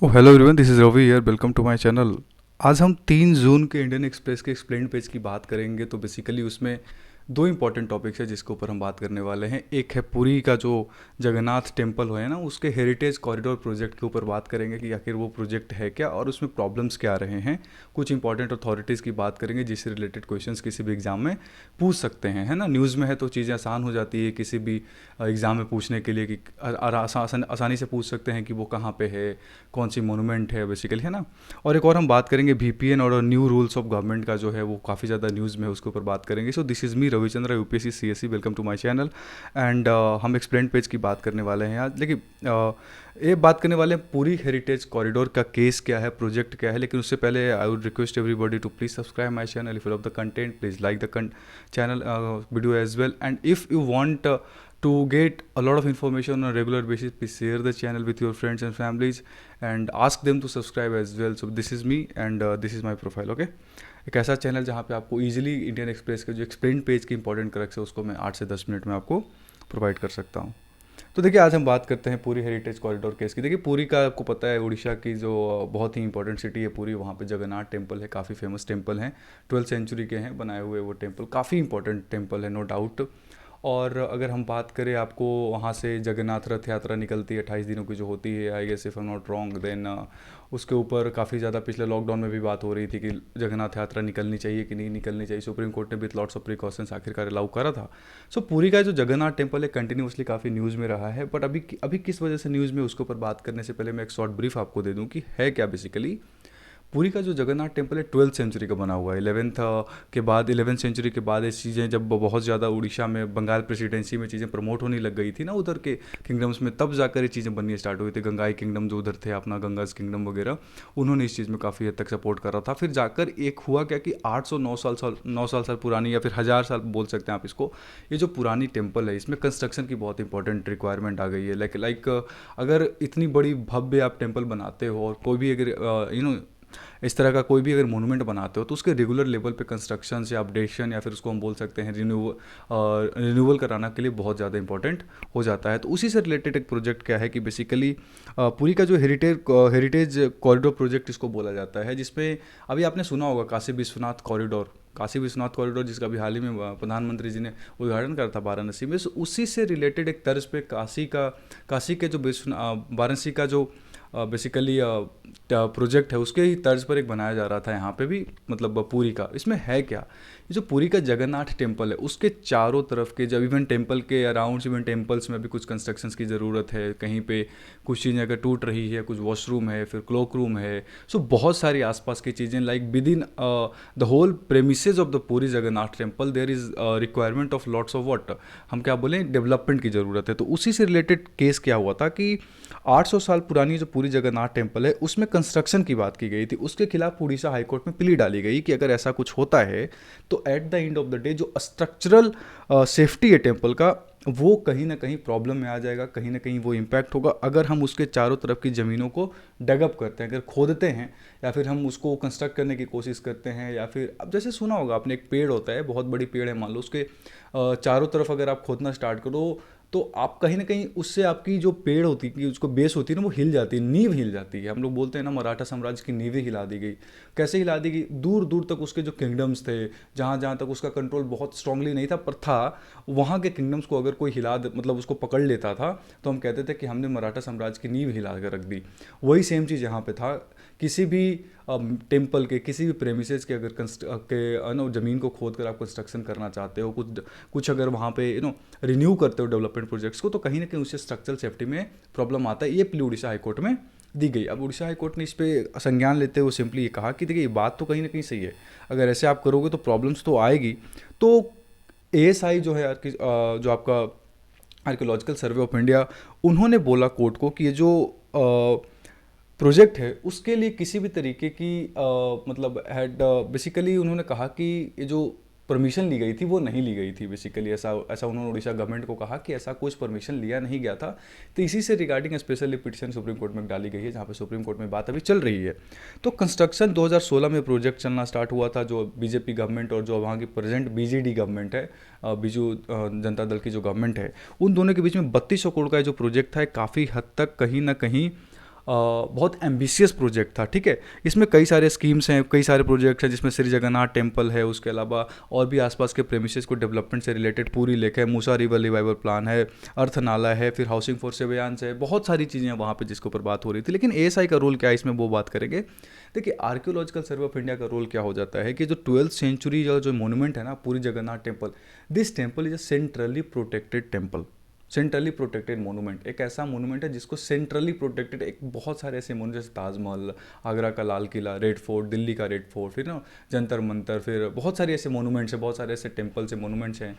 O hello everyone, this is Ravi here. Welcome to my channel. आज हम 3 जून के इंडियन एक्सप्रेस के एक्सप्लेन पेज की बात करेंगे। तो बेसिकली उसमें दो इंपॉर्टेंट टॉपिक्स है जिसके ऊपर हम बात करने वाले हैं। एक है पुरी का जो जगन्नाथ टेम्पल है ना, उसके हेरिटेज कॉरिडोर प्रोजेक्ट के ऊपर बात करेंगे कि आखिर वो प्रोजेक्ट है क्या और उसमें प्रॉब्लम्स क्या आ रहे हैं। कुछ इंपॉर्टेंट अथॉरिटीज़ की बात करेंगे जिससे रिलेटेड क्वेश्चंस किसी भी एग्जाम में पूछ सकते हैं, है ना। न्यूज़ में है तो चीज़ें आसान हो जाती है किसी भी एग्ज़ाम में पूछने के लिए कि आसानी से पूछ सकते हैं कि वो कहाँ पे है, कौन सी मोनूमेंट है बेसिकली, है ना। और एक और हम बात करेंगे वीपीएन और न्यू रूल्स ऑफ गवर्नमेंट का जो है वो काफ़ी ज़्यादा न्यूज़ में है, उसके ऊपर बात करेंगे। So this is me Ravichandra, UPSC CSC. Welcome to my channel. And हम एक्सप्लेन पेज की बात करने वाले हैं आज। लेकिन ये बात करने वाले हैं पूरी हेरिटेज कॉरिडोर का केस क्या है, प्रोजेक्ट क्या है। लेकिन उससे पहले I would request everybody to please subscribe my channel. If you love the content please like the channel video as well. And if you want to get a lot of information on a regular basis, please share the channel with your friends and families and ask them to subscribe as well. So this is me and this is my profile, okay। एक ऐसा channel जहाँ पे आपको easily Indian Express के जो explain page की important crux है उसको मैं 8 से 10 मिनट में आपको प्रोवाइड कर सकता हूँ। तो देखिए, आज हम बात करते हैं पूरी हेरिटेज कॉरिडोर केस की। देखिए, पूरी का आपको पता है उड़ीसा की जो बहुत ही इंपॉर्टेंट सिटी है पूरी, वहाँ पे जगन्नाथ टेम्पल है, काफ़ी फेमस टेम्पल हैं। 12th सेंचुरी के हैं बनाए हुए वो टेम्पल, काफ़ी इंपॉर्टेंट टेम्पल है, नो डाउट। और अगर हम बात करें, आपको वहाँ से जगन्नाथ रथ यात्रा निकलती है 28 दिनों की जो होती है, I guess if I am not wrong. Then उसके ऊपर काफ़ी ज़्यादा पिछले लॉकडाउन में भी बात हो रही थी कि जगन्नाथ यात्रा निकलनी चाहिए कि नहीं निकलनी चाहिए। सुप्रीम कोर्ट ने विथ लॉट्स ऑफ प्रिकॉशंस आखिरकार अलाउ करा था। सो पूरी का जो जगन्नाथ टेम्पल है कंटिन्यूसली काफ़ी न्यूज़ में रहा है। बट अभी अभी किस वजह से न्यूज़ में, उसके ऊपर बात करने से पहले मैं एक शॉर्ट ब्रीफ आपको दे दूँ कि है क्या बेसिकली। पुरी का जो जगन्नाथ टेम्पल है 12th सेंचुरी का बना हुआ है। 11th सेंचुरी के बाद ये चीज़ें जब बहुत ज़्यादा उड़ीसा में बंगाल प्रेसिडेंसी में चीज़ें प्रमोट होने लग गई थी ना उधर के किंगडम्स में, तब जाकर ये चीज़ें बननी स्टार्ट हुई थी। गंगाई किंगडम जो उधर थे, अपना गंगाज किंगडम वगैरह, उन्होंने इस चीज़ में काफ़ी हद तक सपोर्ट करा था। फिर जाकर एक हुआ क्या कि 809 साल पुरानी, या फिर 1000 साल बोल सकते हैं आप इसको, ये जो पुरानी टेम्पल है इसमें कंस्ट्रक्शन की बहुत इंपॉर्टेंट रिक्वायरमेंट आ गई है। लाइक अगर इतनी बड़ी भव्य आप टेम्पल बनाते हो और कोई भी अगर इस तरह का कोई भी अगर मोनूमेंट बनाते हो तो उसके रेगुलर लेवल पे कंस्ट्रक्शन या अपडेशन, या फिर उसको हम बोल सकते हैं रिन्यूअल कराना के लिए बहुत ज़्यादा इंपॉर्टेंट हो जाता है। तो उसी से रिलेटेड एक प्रोजेक्ट क्या है कि बेसिकली पूरी का जो हेरिटेज कॉरिडोर प्रोजेक्ट इसको बोला जाता है, जिसमें अभी आपने सुना होगा काशी विश्वनाथ कॉरिडोर, जिसका अभी हाल ही में प्रधानमंत्री जी ने उद्घाटन करा था वाराणसी में। So, उसी से रिलेटेड एक तर्ज पे काशी के जो वाराणसी का जो बेसिकली प्रोजेक्ट है उसके ही तर्ज पर एक बनाया जा रहा था यहाँ पे भी, मतलब पूरी का। इसमें है क्या, ये जो पूरी का जगन्नाथ टेम्पल है उसके चारों तरफ के, जब इवन टेम्पल के अराउंड इवन टेम्पल्स में भी कुछ कंस्ट्रक्शंस की ज़रूरत है, कहीं पे कुछ चीज़ें अगर टूट रही है, कुछ वॉशरूम है, फिर क्लोक रूम है। सो बहुत सारी आसपास की चीज़ें, like within the whole premises of the Puri Jagannath temple there is requirement of lots of what, हम क्या बोलें, डेवलपमेंट की ज़रूरत है। तो उसी से रिलेटेड केस क्या हुआ था कि 800 साल पुरानी जो पूरी जगन्नाथ टेम्पल है उसमें कंस्ट्रक्शन की बात की गई थी। उसके खिलाफ उड़ीसा हाईकोर्ट में प्ली डाली गई कि अगर ऐसा कुछ होता है तो at the end of the day जो स्ट्रक्चरल सेफ्टी है टेम्पल का, वो कहीं ना कहीं प्रॉब्लम में आ जाएगा, कहीं ना कहीं वो इम्पैक्ट होगा अगर हम उसके चारों तरफ की ज़मीनों को डगअप करते हैं, अगर खोदते हैं, या फिर हम उसको कंस्ट्रक्ट करने की कोशिश करते हैं। या फिर अब जैसे सुना होगा आपने, एक पेड़ होता है, बहुत बड़ी पेड़ है, मान लो उसके चारों तरफ अगर आप खोदना स्टार्ट करो तो आप कहीं ना कहीं उससे आपकी जो पेड़ होती है, उसको बेस होती है ना, वो हिल जाती है, नींव हिल जाती है। हम लोग बोलते हैं ना, मराठा साम्राज्य की नींवें हिला दी गई। कैसे हिला दी गई, दूर दूर तक उसके जो किंगडम्स थे, जहाँ जहाँ तक उसका कंट्रोल बहुत स्ट्रांगली नहीं था पर था, वहाँ के किंगडम्स को अगर कोई मतलब उसको पकड़ लेता था तो हम कहते थे कि हमने मराठा साम्राज्य की नींव हिला कर रख दी। वही सेम चीज़ यहाँ पे था। किसी भी टेम्पल के, किसी भी प्रेमिसेस के अगर ज़मीन को खोद कर आप कंस्ट्रक्शन करना चाहते हो, कुछ कुछ अगर वहाँ पे रिन्यू करते हो डेवलपमेंट प्रोजेक्ट्स को, तो कहीं ना कहीं उससे स्ट्रक्चरल सेफ्टी में प्रॉब्लम आता है। ये प्ली उड़ीसा हाईकोर्ट में दी गई। अब उड़ीसा हाईकोर्ट ने इस पर संज्ञान लेते हुए सिंपली ये कहा कि देखिए, ये बात तो कहीं ना कहीं सही है, अगर ऐसे आप करोगे तो प्रॉब्लम्स तो आएगी। तो एएसआई जो है जो आपका आर्कियोलॉजिकल सर्वे ऑफ इंडिया, उन्होंने बोला कोर्ट को कि ये जो प्रोजेक्ट है उसके लिए किसी भी तरीके की मतलब बेसिकली उन्होंने कहा कि ये जो परमिशन ली गई थी वो नहीं ली गई थी। बेसिकली ऐसा ऐसा उन्होंने उड़ीसा गवर्नमेंट को कहा कि ऐसा कुछ परमिशन लिया नहीं गया था। तो इसी से regarding special petition supreme court में डाली गई है, जहाँ पे सुप्रीम कोर्ट में बात अभी चल रही है। तो कंस्ट्रक्शन 2016 में प्रोजेक्ट चलना स्टार्ट हुआ था। जो बीजेपी गवर्नमेंट और जो वहाँ की प्रेजेंट बीजेडी गवर्नमेंट है, बीजू जनता दल की जो गवर्नमेंट है, उन दोनों के बीच में 3200 करोड़ का जो प्रोजेक्ट था, काफ़ी हद तक कहीं ना कहीं बहुत एम्बिशियस प्रोजेक्ट था, ठीक है। इसमें कई सारे स्कीम्स हैं, कई सारे प्रोजेक्ट्स हैं, जिसमें श्री जगन्नाथ टेम्पल है, उसके अलावा और भी आसपास के प्रेमिसेस को डेवलपमेंट से रिलेटेड पूरी लेक है, मूसा रिवर रिवाइवल प्लान है, अर्थ नाला है, फिर हाउसिंग फॉर सिविलियंस है, बहुत सारी चीज़ें हैं वहाँ पे जिसके ऊपर बात हो रही थी। लेकिन एएसआई का रोल क्या है इसमें, वो बात करेंगे। देखिए, आर्कियोलॉजिकल सर्वे ऑफ इंडिया का रोल क्या हो जाता है कि जो 12th सेंचुरी का जो मोन्यूमेंट है ना, पूरी Jagannath temple, this temple is a centrally protected temple. Centrally protected monument, एक ऐसा मोनूमेंट है जिसको सेंट्रली प्रोटेक्टेड, एक बहुत सारे ऐसे मोनूमेंट जैसे ताजमहल, आगरा का लाल किला, रेड फोर्ट, दिल्ली का रेड फोर्ट, फिर ना जंतर मंतर, फिर बहुत सारे ऐसे मोनूमेंट्स हैं, बहुत सारे ऐसे टेम्पल्स हैं, मोनूमेंट्स हैं,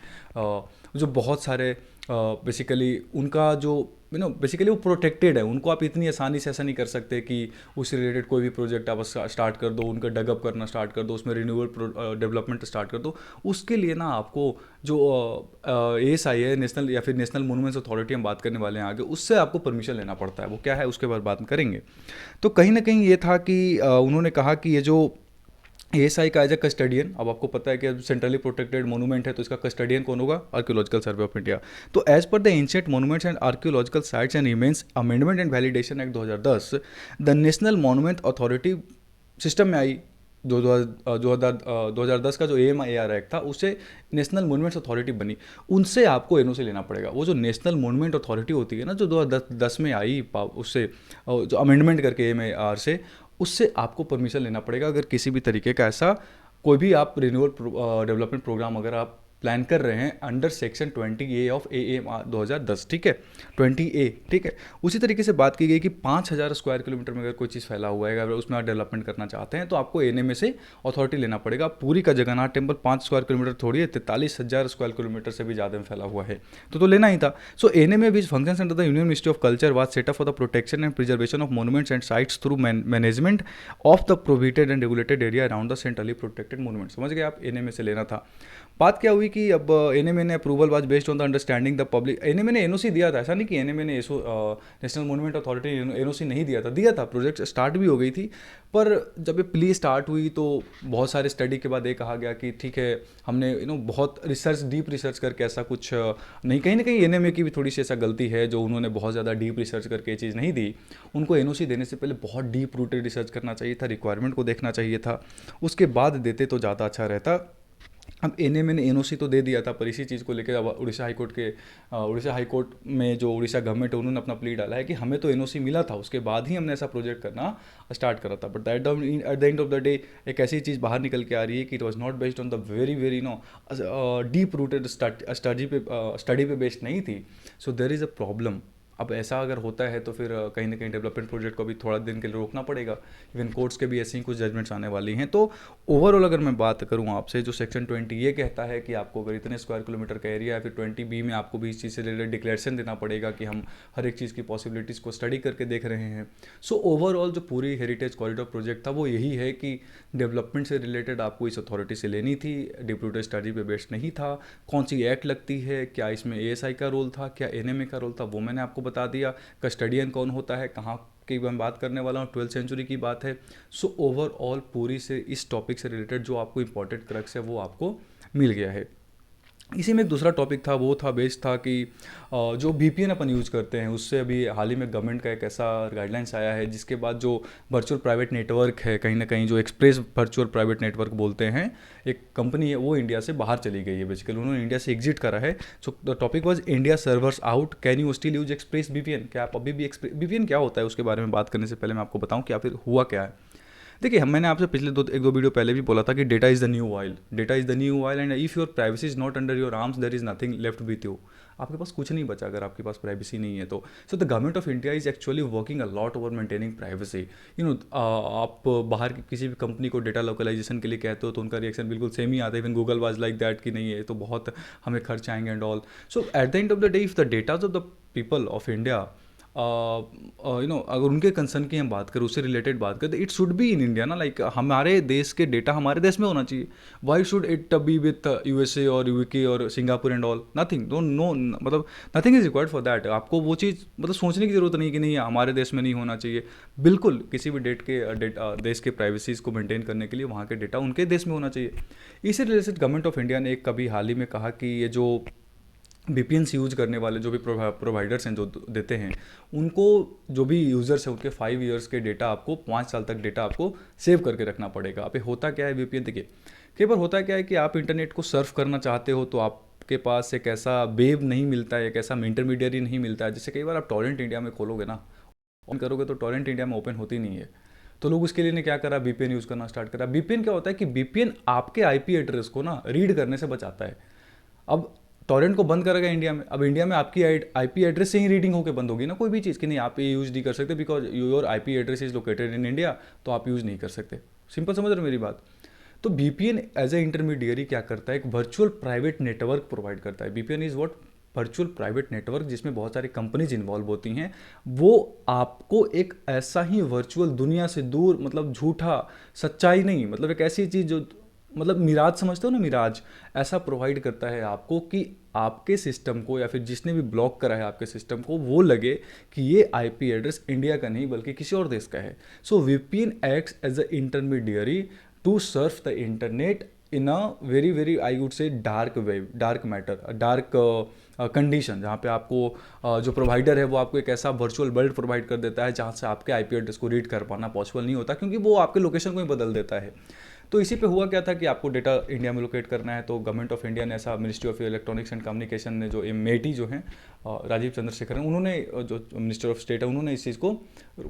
जो बहुत सारे बेसिकली उनका जो बेसिकली वो प्रोटेक्टेड है, उनको आप इतनी आसानी से ऐसा नहीं कर सकते कि उससे रिलेटेड कोई भी प्रोजेक्ट आप स्टार्ट कर दो, उनका डगअप करना स्टार्ट कर दो, उसमें रिन्यूएबल डेवलपमेंट स्टार्ट कर दो। उसके लिए ना आपको जो एएसआई है, नेशनल या फिर नेशनल मोनूमेंट्स अथॉरिटी, हम बात करने वाले हैं आगे, उससे आपको परमिशन लेना पड़ता है। वो क्या है उसके बाद बात करेंगे। तो कहीं ना कहीं ये था कि उन्होंने कहा कि ये जो एएसआई का एज ए कस्टडियन, अब आपको पता है कि सेंट्रली प्रोटेक्टेड मोनूमेंट है तो इसका कस्टडियन कौन होगा, आर्कियोलॉजिकल सर्वे ऑफ इंडिया। तो as per the ancient monuments and archaeological sites and remains amendment and validation act 2010, the national monument authority system में आई। 2010 का जो AMAR एक्ट था, उससे नेशनल मोनूमेंट्स अथॉरिटी बनी। उनसे आपको एनओसी लेना पड़ेगा। वो जो नेशनल मोनूमेंट अथॉरिटी होती है ना, जो 2010 में आई, उससे जो अमेंडमेंट करके AMAR से, उससे आपको परमिशन लेना पड़ेगा अगर किसी भी तरीके का ऐसा कोई भी आप रिन्यूअल डेवलपमेंट प्रोग्राम अगर आप प्लान कर रहे हैं under section 20A of AMAR 2010, ठीक है, 20A, ठीक है। उसी तरीके से बात की गई कि 5000 स्क्वायर किलोमीटर में अगर कोई चीज़ फैला हुआ है, अगर उसमें आप डेवलपमेंट करना चाहते हैं तो आपको एनएमए से अथॉरिटी लेना पड़ेगा। पूरी का जगन्नाथ टेम्पल 5 स्क्वायर किलोमीटर थोड़ी है, 43,000 स्क्वायर किलोमीटर से भी ज़्यादा में फैला हुआ है, तो लेना ही था। So NMA which functions under the union ministry of culture was set up for the protection and preservation of monuments and sites through management of the prohibited and regulated area around the centrally protected monument. समझ गए आप, NMA से लेना था। बात क्या हुई कि अब एनएमए ने approval was based on the understanding the public. NMA ने एनओसी दिया था, ऐसा नहीं कि एनएमए ने नेशनल मोन्यूमेंट अथॉरिटी एनओसी नहीं दिया था। प्रोजेक्ट स्टार्ट भी हो गई थी, पर जब ये प्ली स्टार्ट हुई तो बहुत सारे स्टडी के बाद ये कहा गया कि ठीक है, हमने बहुत रिसर्च, डीप रिसर्च करके ऐसा कुछ नहीं, कहीं ना कहीं एनएमए की भी थोड़ी सी ऐसा गलती है जो उन्होंने बहुत ज़्यादा डीप रिसर्च करके ये चीज़ नहीं दी। उनको एनओसी देने से पहले बहुत डीप रूटेड रिसर्च करना चाहिए था, रिक्वायरमेंट को देखना चाहिए था, उसके बाद देते तो ज़्यादा अच्छा रहता। अब एनएमए ने एनओसी तो दे दिया था, पर इसी चीज़ को लेकर अब उड़ीसा हाईकोर्ट में जो उड़ीसा गवर्नमेंट है उन्होंने अपना प्ली डाला है कि हमें तो एनओसी मिला था, उसके बाद ही हमने ऐसा प्रोजेक्ट करना स्टार्ट करा था। But at the end of the day एक ऐसी चीज़ बाहर निकल के आ रही है कि it was not based on the very deep rooted study पे बेस्ड नहीं थी। So there is a problem. अब ऐसा अगर होता है तो फिर कहीं ना कहीं डेवलपमेंट प्रोजेक्ट को भी थोड़ा दिन के लिए रोकना पड़ेगा। इवन कोर्ट्स के भी ऐसे ही कुछ जजमेंट्स आने वाली हैं। तो ओवरऑल अगर मैं बात करूँ आपसे, जो सेक्शन 20 ये कहता है कि आपको अगर इतने स्क्वायर किलोमीटर का एरिया है, फिर 20B में आपको भी इस चीज़ से रिलेटेड डिक्लेरेशन देना पड़ेगा कि हम हर एक चीज़ की पॉसिबिलिटीज़ को स्टडी करके देख रहे हैं। सो ओवरऑल जो पूरी हेरिटेज कॉरिडोर प्रोजेक्ट था वो यही है कि डेवलपमेंट से रिलेटेड आपको इस अथॉरिटी से लेनी थी, डीप रूटेड स्टडी पे बेस्ड नहीं था। कौन सी एक्ट लगती है, क्या इसमें एएसआई का रोल था, क्या एनएमए का रोल था, वो मैंने आपको बता दिया। कस्टडियन कौन होता है, कहाँ की मैं बात करने वाला हूँ, 12th सेंचुरी की बात है। सो ओवरऑल पूरी से इस टॉपिक से रिलेटेड जो आपको इंपॉर्टेंट क्रक्स है वो आपको मिल गया है। इसी में एक दूसरा टॉपिक था, वो था बेस्ड था कि जो VPN अपन यूज़ करते हैं, उससे अभी हाल ही में गवर्नमेंट का एक ऐसा गाइडलाइंस आया है जिसके बाद जो वर्चुअल प्राइवेट नेटवर्क है, कहीं ना कहीं जो एक्सप्रेस वर्चुअल प्राइवेट नेटवर्क बोलते हैं, एक कंपनी है वो इंडिया से बाहर चली गई है। बेसिकली उन्होंने इंडिया से एग्जिट करा है। So the topic was India servers out, can you still use express VPN। क्या आप अभी भी VPN क्या होता है उसके बारे में बात करने से पहले मैं आपको बताऊँ क्या फिर हुआ क्या है। देखिए, मैंने आपसे पिछले एक दो वीडियो पहले भी बोला था कि data is the new oil, data is the new oil and if your privacy is not under your arms there is nothing left with you. आपके पास कुछ नहीं बचा अगर आपके पास प्राइवेसी नहीं है तो। So the government of India is actually working a lot over maintaining privacy. आप बाहर की किसी भी कंपनी को डेटा लोकलाइजेशन के लिए कहते हो तो उनका रिएक्शन बिल्कुल सेम ही आता है। Even Google was like that कि नहीं, ये तो बहुत हमें खर्च आएंगे and all. So at the end of the day if the datas of the people of India, अगर उनके कंसर्न की हम बात करें, उससे रिलेटेड बात करें, तो it should be in India ना। लाइक हमारे देश के डेटा हमारे देश में होना चाहिए। Why should it be with USA और UK और Singapore and all, nothing, don't know, मतलब nothing is required for that. आपको वो चीज़ मतलब सोचने की जरूरत नहीं कि नहीं हमारे देश में नहीं होना चाहिए। बिल्कुल किसी भी देश के प्राइवेसीज को मेंटेन करने के लिए वहाँ के डेटा उनके देश में होना चाहिए। इसी रिलेटेड गवर्नमेंट ऑफ इंडिया ने एक कभी हाल ही में कहा कि ये जो VPNs यूज करने वाले जो भी प्रोवाइडर्स हैं जो देते हैं, उनको जो भी यूज़र्स हैं उनके 5 ईयर्स के डेटा आपको, 5 साल तक डेटा आपको सेव करके रखना पड़ेगा। अब होता क्या है VPN, देखिए कई बार होता क्या है कि आप इंटरनेट को सर्फ करना चाहते हो तो आपके पास एक ऐसा वेब नहीं मिलता है, एक ऐसा इंटरमीडियरी नहीं मिलता है। जैसे कई बार आप टॉरेंट इंडिया में खोलोगे ना, ऑन करोगे तो टॉरेंट इंडिया में ओपन होती नहीं है। तो लोग उसके लिए ने क्या करा, VPN यूज़ करना स्टार्ट करा। VPN क्या होता है कि VPN आपके IP एड्रेस को ना रीड करने से बचाता है। अब टॉरेंट को बंद करेगा इंडिया में, अब इंडिया में आपकी IP एड्रेस से ही रीडिंग होकर बंद होगी ना कोई भी चीज़, कि नहीं आप ये यूज़ नहीं कर सकते because your IP address is located in India, तो आप यूज़ नहीं कर सकते। सिंपल समझ रहे हो मेरी बात। तो VPN एज ए इंटरमीडियरी क्या करता है, एक वर्चुअल प्राइवेट नेटवर्क प्रोवाइड करता है। VPN is what, virtual private network, जिसमें बहुत सारी कंपनीज इन्वॉल्व होती हैं। वो आपको एक ऐसा ही वर्चुअल दुनिया से दूर, मतलब झूठा, सच्चाई नहीं, मतलब एक ऐसी चीज़ जो, मतलब मिराज समझते हो ना, मिराज, ऐसा प्रोवाइड करता है आपको कि आपके सिस्टम को या फिर जिसने भी ब्लॉक करा है आपके सिस्टम को, वो लगे कि ये IP एड्रेस इंडिया का नहीं बल्कि किसी और देश का है। So VPN acts as a intermediary to surf the internet in a very very, I would say, dark web, dark matter, dark condition, जहाँ पे आपको जो प्रोवाइडर है वो आपको एक ऐसा वर्चुअल वर्ल्ड प्रोवाइड कर देता है जहाँ से आपके IP एड्रेस को रीड कर पाना पॉसिबल नहीं होता, क्योंकि वो आपके लोकेशन को ही बदल देता है। तो इसी पे हुआ क्या था कि आपको डेटा इंडिया में लोकेट करना है, तो गवर्नमेंट ऑफ इंडिया ने ऐसा, ministry of electronics and communication ने, जो मेटी जो हैं राजीव चंद्रशेखर हैं, उन्होंने, जो मिनिस्टर ऑफ स्टेट है, उन्होंने इस चीज़ को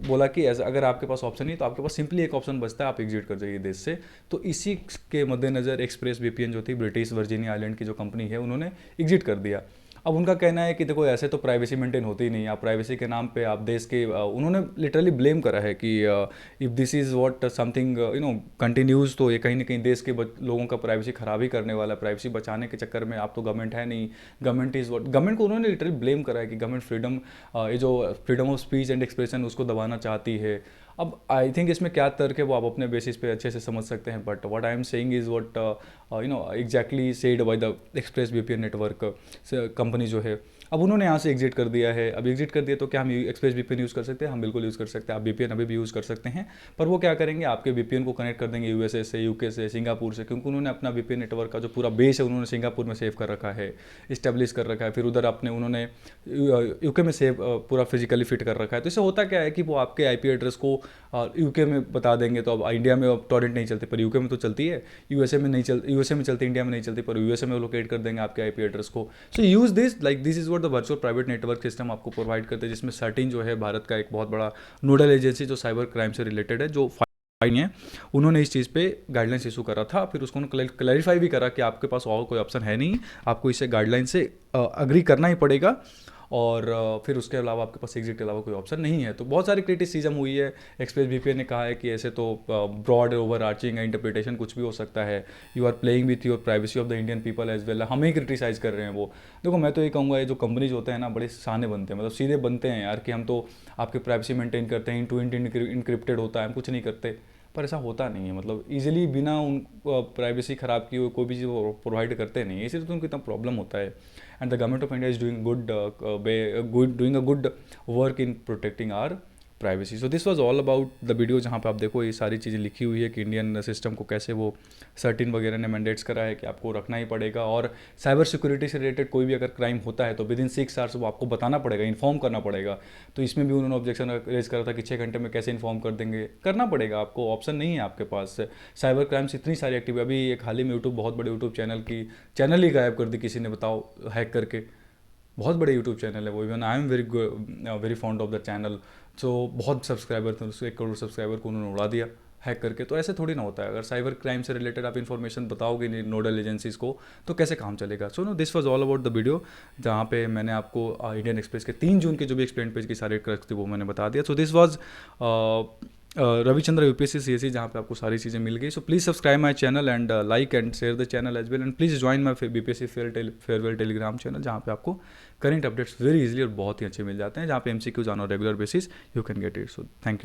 बोला कि ऐसा अगर आपके पास ऑप्शन नहीं तो आपके पास सिंपली एक ऑप्शन बचता है, आप एग्जिट कर जाइए देश से। तो इसी के मद्देनज़र एक्सप्रेस VPN जो थी, ब्रिटिश वर्जीनिया आइलैंड की जो कंपनी है, उन्होंने एग्जिट कर दिया। अब उनका कहना है कि देखो ऐसे तो प्राइवेसी मेंटेन होती ही नहीं, आप प्राइवेसी के नाम पे आप देश के, उन्होंने लिटरली ब्लेम करा है कि if this is what something continues, तो ये कहीं ना कहीं देश के लोगों का प्राइवेसी खराब ही करने वाला है। प्राइवेसी बचाने के चक्कर में, आप तो गवर्नमेंट है नहीं, गवर्नमेंट इज़ व्हाट, गवर्नमेंट को उन्होंने लिटरली ब्लेम करा है कि गवर्नमेंट फ्रीडम, ये जो freedom of speech and expression, उसको दबाना चाहती है। अब आई थिंक इसमें क्या तर्क है वो आप अपने बेसिस पे अच्छे से समझ सकते हैं, but what I am saying is what exactly said by the express VPN network company जो है। अब उन्होंने यहाँ से एग्जिट कर दिया है। अब एग्जिट कर दिया तो क्या हम एक्सप्रेस VPN यूज़ कर सकते हैं? हम बिल्कुल यूज़ कर सकते हैं। आप VPN अभी भी यूज़ कर सकते हैं, पर वो क्या करेंगे, आपके VPN को कनेक्ट कर देंगे USA से, UK से, सिंगापुर से, क्योंकि उन्होंने अपना VPN नेटवर्क का जो पूरा बेस है उन्होंने सिंगापुर में सेव कर रखा है, इस्टेब्लिश कर रखा है। फिर उधर अपने उन्होंने UK में सेव पूरा फिजिकली फिट कर रखा है। तो इससे होता क्या है कि वो आपके IP एड्रेस को UK में बता देंगे। तो अब इंडिया में अब टॉरेंट नहीं चलती, पर UK में तो चलती है, USA में नहीं चलती, USA में चलती, इंडिया में नहीं चलती, पर USA में लोकेट कर देंगे आपके IP एड्रेस को। So use this, like this is what the virtual private network system आपको प्रोवाइड करते हैं, जिसमें सर्टिन जो है भारत का एक बहुत बड़ा नोडल एजेंसी जो साइबर क्राइम से रिलेटेड है, जो फाइन है, उन्होंने इस चीज़ पे गाइडलाइंस इशू करा था। फिर उसको उन्होंने क्लैरिफाई भी करा कि आपके पास और कोई ऑप्शन है नहीं, आपको इसे गाइडलाइन से अग्री करना ही पड़ेगा, और फिर उसके अलावा आपके पास एग्जिट के अलावा कोई ऑप्शन नहीं है। तो बहुत सारी क्रिटिसिज्म हुई है। एक्सप्रेस VPN ने कहा है कि ऐसे तो ब्रॉड ओवर आर्चिंग है, इंटरप्रिटेशन कुछ भी हो सकता है, you are playing with your privacy of the Indian people as well. हमें ही क्रिटिसाइज कर रहे हैं वो। देखो मैं तो ये कहूँगा, ये जो कंपनीज होते हैं ना, बड़े शाने बनते हैं, मतलब सीधे बनते हैं यार, कि हम तो आपकी प्राइवेसी मेंटेन करते हैं, टू इनक्रिप्टेड होता है, हम कुछ नहीं करते। पर ऐसा होता नहीं है, मतलब इजीली बिना उन प्राइवेसी ख़राब किए हुए कोई भी चीज़ प्रोवाइड करते नहीं है, इसलिए तो उनको इतना प्रॉब्लम होता है। And the government of India is doing a good work in protecting our privacy. So this was all about the video, जहाँ पे आप देखो ये सारी चीज़ें लिखी हुई है कि इंडियन सिस्टम को कैसे वो सर्टिन वगैरह ने मैंडेट्स करा है कि आपको रखना ही पड़ेगा, और साइबर सिक्योरिटी से रिलेटेड कोई भी अगर क्राइम होता है तो विद इन 6 आवर्स वो आपको बताना पड़ेगा, इन्फॉर्म करना पड़ेगा। तो इसमें भी उन्होंने ऑब्जेक्शन रेज करा था कि 6 घंटे में कैसे इन्फॉर्म कर देंगे, करना पड़ेगा आपको, ऑप्शन नहीं है आपके पास। साइबर क्राइम्स इतनी सारी एक्टिव है, अभी एक हाल ही में यूट्यूब, बहुत बड़े यूट्यूब चैनल ही गायब कर दी किसी ने, बताओ, हैक करके। बहुत बड़े यूट्यूब चैनल है वो, even I am very fond of the channel. So बहुत सब्सक्राइबर थे, उसको 1 करोड़ सब्सक्राइबर को उन्होंने उड़ा दिया हैक करके। तो ऐसे थोड़ी ना होता है, अगर साइबर क्राइम से रिलेटेड आप इन्फॉर्मेशन बताओगे नोडल एजेंसीज़ को तो कैसे काम चलेगा। So no, this was all about the video, जहाँ पे मैंने आपको इंडियन एक्सप्रेस के 3 जून के जो भी एक्सप्लेन पेज की सारे क्रक्स थे वो मैंने बता दिया। So this was Ravichandra UPSC CSE, जहाँ पे आपको सारी चीज़ें मिल गई। So please subscribe my channel and like and share the channel as well, and please join my BPSC farewell telegram channel, जहाँ पे आपको करंट अपडेट्स वेरी इजीली और बहुत ही अच्छे मिल जाते हैं, जहाँ पे MCQs on a regular basis you can get it. So thank you.